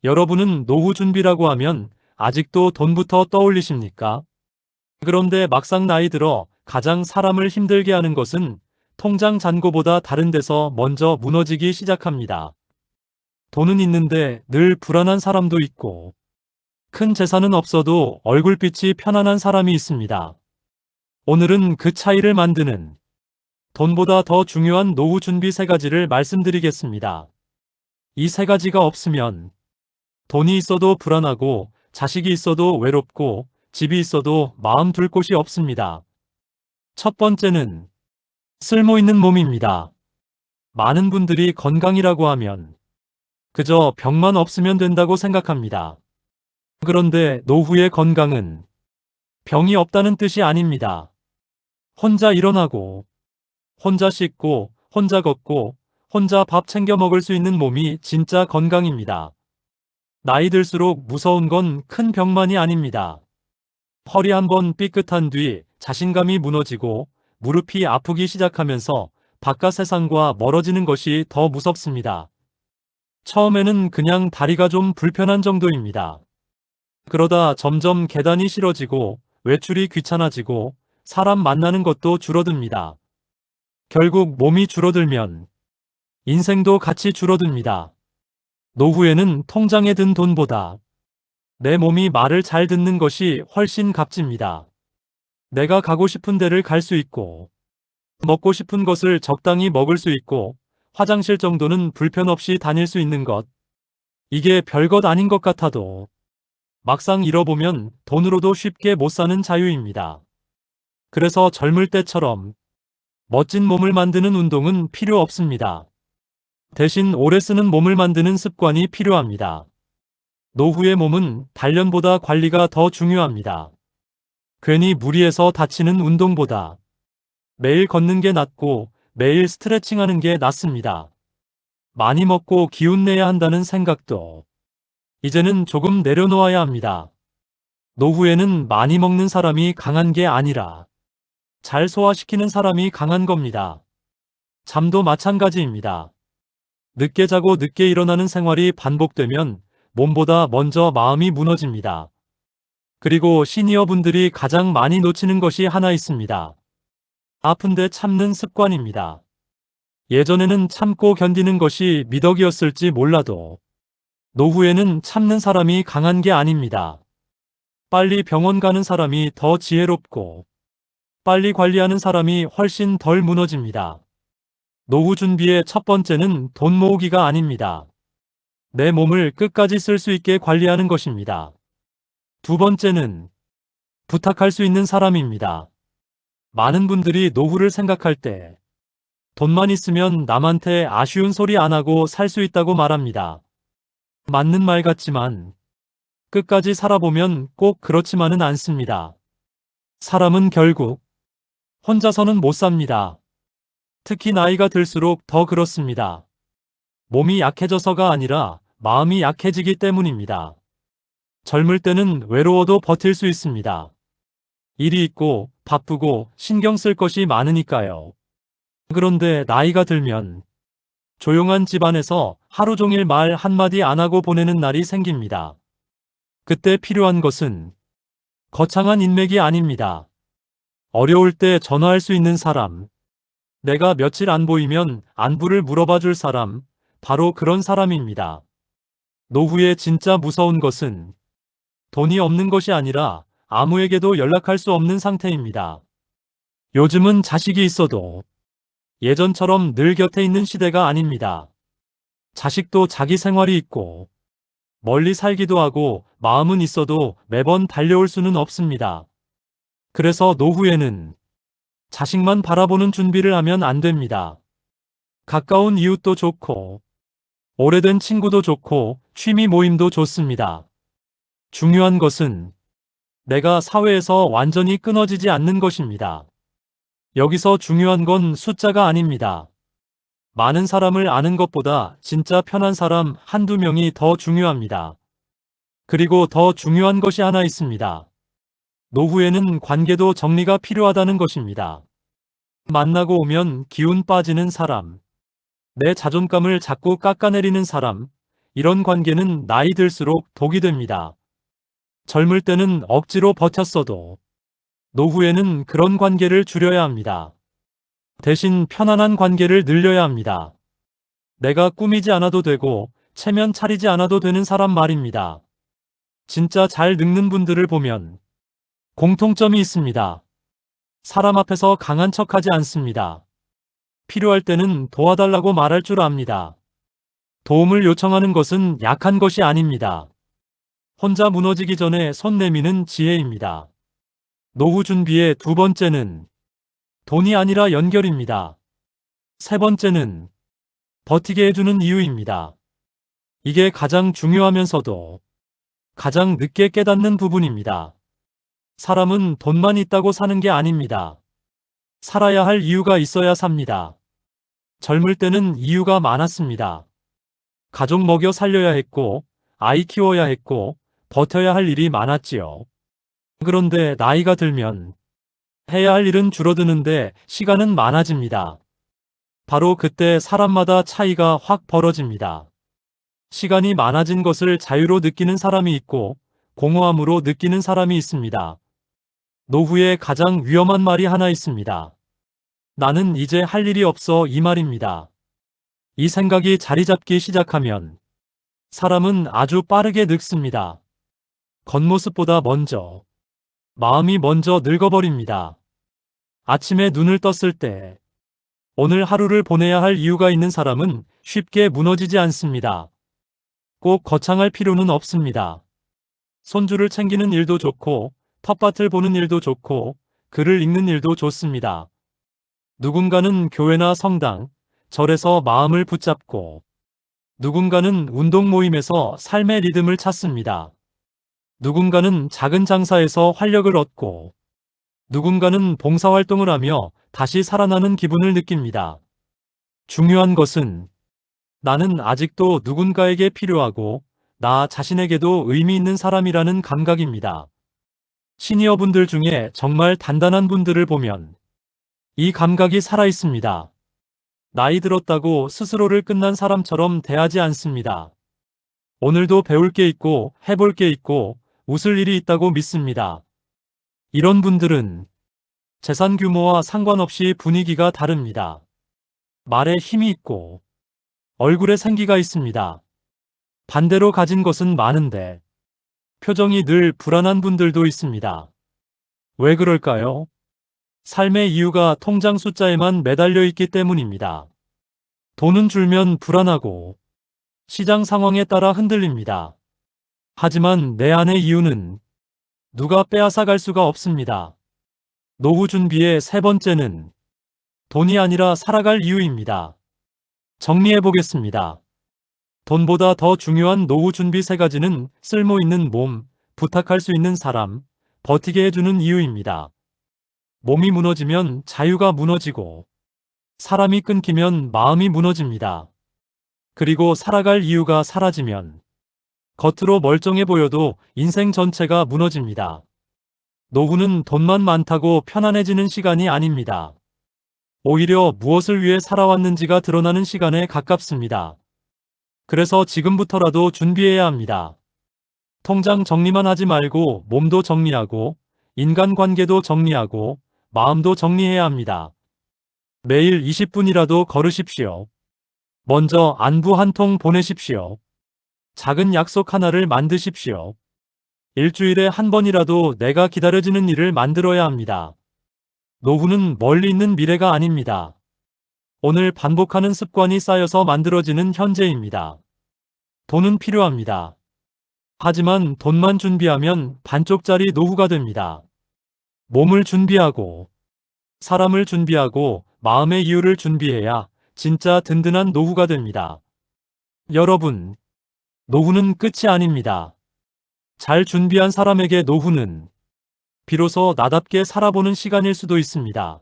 여러분은 노후 준비라고 하면 아직도 돈부터 떠올리십니까? 그런데 막상 나이 들어 가장 사람을 힘들게 하는 것은 통장 잔고보다 다른 데서 먼저 무너지기 시작합니다. 돈은 있는데 늘 불안한 사람도 있고, 큰 재산은 없어도 얼굴빛이 편안한 사람이 있습니다. 오늘은 그 차이를 만드는 돈보다 더 중요한 노후 준비 3가지를 말씀드리겠습니다. 이 3가지가 없으면 돈이 있어도 불안하고, 자식이 있어도 외롭고, 집이 있어도 마음 둘 곳이 없습니다. 첫 번째는 쓸모있는 몸입니다. 많은 분들이 건강이라고 하면 그저 병만 없으면 된다고 생각합니다. 그런데 노후의 건강은 병이 없다는 뜻이 아닙니다. 혼자 일어나고, 혼자 씻고, 혼자 걷고, 혼자 밥 챙겨 먹을 수 있는 몸이 진짜 건강입니다. 나이 들수록 무서운 건 큰 병만이 아닙니다. 허리 한번 삐끗한 뒤 자신감이 무너지고 무릎이 아프기 시작하면서 바깥 세상과 멀어지는 것이 더 무섭습니다. 처음에는 그냥 다리가 좀 불편한 정도입니다. 그러다 점점 계단이 싫어지고 외출이 귀찮아지고 사람 만나는 것도 줄어듭니다. 결국 몸이 줄어들면 인생도 같이 줄어듭니다. 노후에는 통장에 든 돈보다 내 몸이 말을 잘 듣는 것이 훨씬 값집니다. 내가 가고 싶은 데를 갈 수 있고, 먹고 싶은 것을 적당히 먹을 수 있고, 화장실 정도는 불편 없이 다닐 수 있는 것. 이게 별것 아닌 것 같아도 막상 잃어보면 돈으로도 쉽게 못 사는 자유입니다. 그래서 젊을 때처럼 멋진 몸을 만드는 운동은 필요 없습니다. 대신 오래 쓰는 몸을 만드는 습관이 필요합니다. 노후의 몸은 단련보다 관리가 더 중요합니다. 괜히 무리해서 다치는 운동보다 매일 걷는 게 낫고 매일 스트레칭하는 게 낫습니다. 많이 먹고 기운 내야 한다는 생각도 이제는 조금 내려놓아야 합니다. 노후에는 많이 먹는 사람이 강한 게 아니라 잘 소화시키는 사람이 강한 겁니다. 잠도 마찬가지입니다. 늦게 자고 늦게 일어나는 생활이 반복되면 몸보다 먼저 마음이 무너집니다. 그리고 시니어 분들이 가장 많이 놓치는 것이 하나 있습니다. 아픈데 참는 습관입니다. 예전에는 참고 견디는 것이 미덕이었을지 몰라도 노후에는 참는 사람이 강한 게 아닙니다. 빨리 병원 가는 사람이 더 지혜롭고 빨리 관리하는 사람이 훨씬 덜 무너집니다. 노후 준비의 첫 번째는 돈 모으기가 아닙니다. 내 몸을 끝까지 쓸 수 있게 관리하는 것입니다. 두 번째는 부탁할 수 있는 사람입니다. 많은 분들이 노후를 생각할 때 돈만 있으면 남한테 아쉬운 소리 안 하고 살 수 있다고 말합니다. 맞는 말 같지만 끝까지 살아보면 꼭 그렇지만은 않습니다. 사람은 결국 혼자서는 못 삽니다. 특히 나이가 들수록 더 그렇습니다. 몸이 약해져서가 아니라 마음이 약해지기 때문입니다. 젊을 때는 외로워도 버틸 수 있습니다. 일이 있고 바쁘고 신경 쓸 것이 많으니까요. 그런데 나이가 들면 조용한 집안에서 하루 종일 말 한마디 안 하고 보내는 날이 생깁니다. 그때 필요한 것은 거창한 인맥이 아닙니다. 어려울 때 전화할 수 있는 사람, 내가 며칠 안 보이면 안부를 물어봐 줄 사람, 바로 그런 사람입니다. 노후에 진짜 무서운 것은 돈이 없는 것이 아니라 아무에게도 연락할 수 없는 상태입니다. 요즘은 자식이 있어도 예전처럼 늘 곁에 있는 시대가 아닙니다. 자식도 자기 생활이 있고 멀리 살기도 하고 마음은 있어도 매번 달려올 수는 없습니다. 그래서 노후에는 자식만 바라보는 준비를 하면 안 됩니다. 가까운 이웃도 좋고 오래된 친구도 좋고 취미 모임도 좋습니다. 중요한 것은 내가 사회에서 완전히 끊어지지 않는 것입니다. 여기서 중요한 건 숫자가 아닙니다. 많은 사람을 아는 것보다 진짜 편한 사람 한두 명이 더 중요합니다. 그리고 더 중요한 것이 하나 있습니다. 노후에는 관계도 정리가 필요하다는 것입니다. 만나고 오면 기운 빠지는 사람, 내 자존감을 자꾸 깎아내리는 사람, 이런 관계는 나이 들수록 독이 됩니다. 젊을 때는 억지로 버텼어도 노후에는 그런 관계를 줄여야 합니다. 대신 편안한 관계를 늘려야 합니다. 내가 꾸미지 않아도 되고 체면 차리지 않아도 되는 사람 말입니다. 진짜 잘 늙는 분들을 보면 공통점이 있습니다. 사람 앞에서 강한 척하지 않습니다. 필요할 때는 도와달라고 말할 줄 압니다. 도움을 요청하는 것은 약한 것이 아닙니다. 혼자 무너지기 전에 손 내미는 지혜입니다. 노후 준비의 두 번째는 돈이 아니라 연결입니다. 세 번째는 버티게 해주는 이유입니다. 이게 가장 중요하면서도 가장 늦게 깨닫는 부분입니다. 사람은 돈만 있다고 사는 게 아닙니다. 살아야 할 이유가 있어야 삽니다. 젊을 때는 이유가 많았습니다. 가족 먹여 살려야 했고, 아이 키워야 했고, 버텨야 할 일이 많았지요. 그런데 나이가 들면 해야 할 일은 줄어드는데 시간은 많아집니다. 바로 그때 사람마다 차이가 확 벌어집니다. 시간이 많아진 것을 자유로 느끼는 사람이 있고 공허함으로 느끼는 사람이 있습니다. 노후에 가장 위험한 말이 하나 있습니다. 나는 이제 할 일이 없어 이 말입니다. 이 생각이 자리 잡기 시작하면 사람은 아주 빠르게 늙습니다. 겉모습보다 먼저 마음이 먼저 늙어버립니다. 아침에 눈을 떴을 때 오늘 하루를 보내야 할 이유가 있는 사람은 쉽게 무너지지 않습니다. 꼭 거창할 필요는 없습니다. 손주를 챙기는 일도 좋고 텃밭을 보는 일도 좋고 글을 읽는 일도 좋습니다. 누군가는 교회나 성당, 절에서 마음을 붙잡고 누군가는 운동 모임에서 삶의 리듬을 찾습니다. 누군가는 작은 장사에서 활력을 얻고 누군가는 봉사활동을 하며 다시 살아나는 기분을 느낍니다. 중요한 것은 나는 아직도 누군가에게 필요하고 나 자신에게도 의미 있는 사람이라는 감각입니다. 시니어분들 중에 정말 단단한 분들을 보면 이 감각이 살아있습니다. 나이 들었다고 스스로를 끝난 사람처럼 대하지 않습니다. 오늘도 배울 게 있고 해볼 게 있고 웃을 일이 있다고 믿습니다. 이런 분들은 재산 규모와 상관없이 분위기가 다릅니다. 말에 힘이 있고 얼굴에 생기가 있습니다. 반대로 가진 것은 많은데 표정이 늘 불안한 분들도 있습니다. 왜 그럴까요? 삶의 이유가 통장 숫자에만 매달려 있기 때문입니다. 돈은 줄면 불안하고 시장 상황에 따라 흔들립니다. 하지만 내 안의 이유는 누가 빼앗아 갈 수가 없습니다. 노후 준비의 세 번째는 돈이 아니라 살아갈 이유입니다. 정리해 보겠습니다. 돈보다 더 중요한 노후 준비 세 가지는 쓸모 있는 몸, 부탁할 수 있는 사람, 버티게 해주는 이유입니다. 몸이 무너지면 자유가 무너지고 사람이 끊기면 마음이 무너집니다. 그리고 살아갈 이유가 사라지면 겉으로 멀쩡해 보여도 인생 전체가 무너집니다. 노후는 돈만 많다고 편안해지는 시간이 아닙니다. 오히려 무엇을 위해 살아왔는지가 드러나는 시간에 가깝습니다. 그래서 지금부터라도 준비해야 합니다. 통장 정리만 하지 말고 몸도 정리하고 인간관계도 정리하고 마음도 정리해야 합니다. 매일 20분이라도 걸으십시오. 먼저 안부 한 통 보내십시오. 작은 약속 하나를 만드십시오. 일주일에 한 번이라도 내가 기다려지는 일을 만들어야 합니다. 노후는 멀리 있는 미래가 아닙니다. 오늘 반복하는 습관이 쌓여서 만들어지는 현재입니다. 돈은 필요합니다. 하지만 돈만 준비하면 반쪽짜리 노후가 됩니다. 몸을 준비하고 사람을 준비하고 마음의 이유를 준비해야 진짜 든든한 노후가 됩니다. 여러분, 노후는 끝이 아닙니다. 잘 준비한 사람에게 노후는 비로소 나답게 살아보는 시간일 수도 있습니다.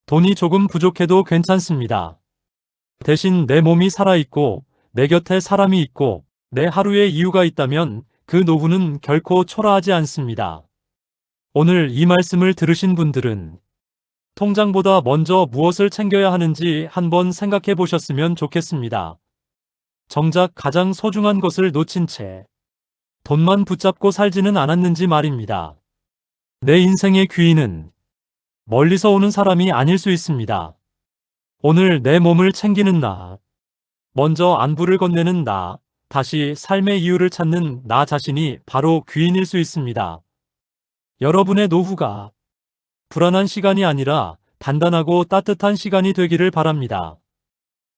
돈이 조금 부족해도 괜찮습니다. 대신 내 몸이 살아있고 내 곁에 사람이 있고 내 하루에 이유가 있다면 그 노후는 결코 초라하지 않습니다. 오늘 이 말씀을 들으신 분들은 통장보다 먼저 무엇을 챙겨야 하는지 한번 생각해 보셨으면 좋겠습니다. 정작 가장 소중한 것을 놓친 채 돈만 붙잡고 살지는 않았는지 말입니다. 내 인생의 귀인은 멀리서 오는 사람이 아닐 수 있습니다. 오늘 내 몸을 챙기는 나, 먼저 안부를 건네는 나, 다시 삶의 이유를 찾는 나 자신이 바로 귀인일 수 있습니다. 여러분의 노후가 불안한 시간이 아니라 단단하고 따뜻한 시간이 되기를 바랍니다.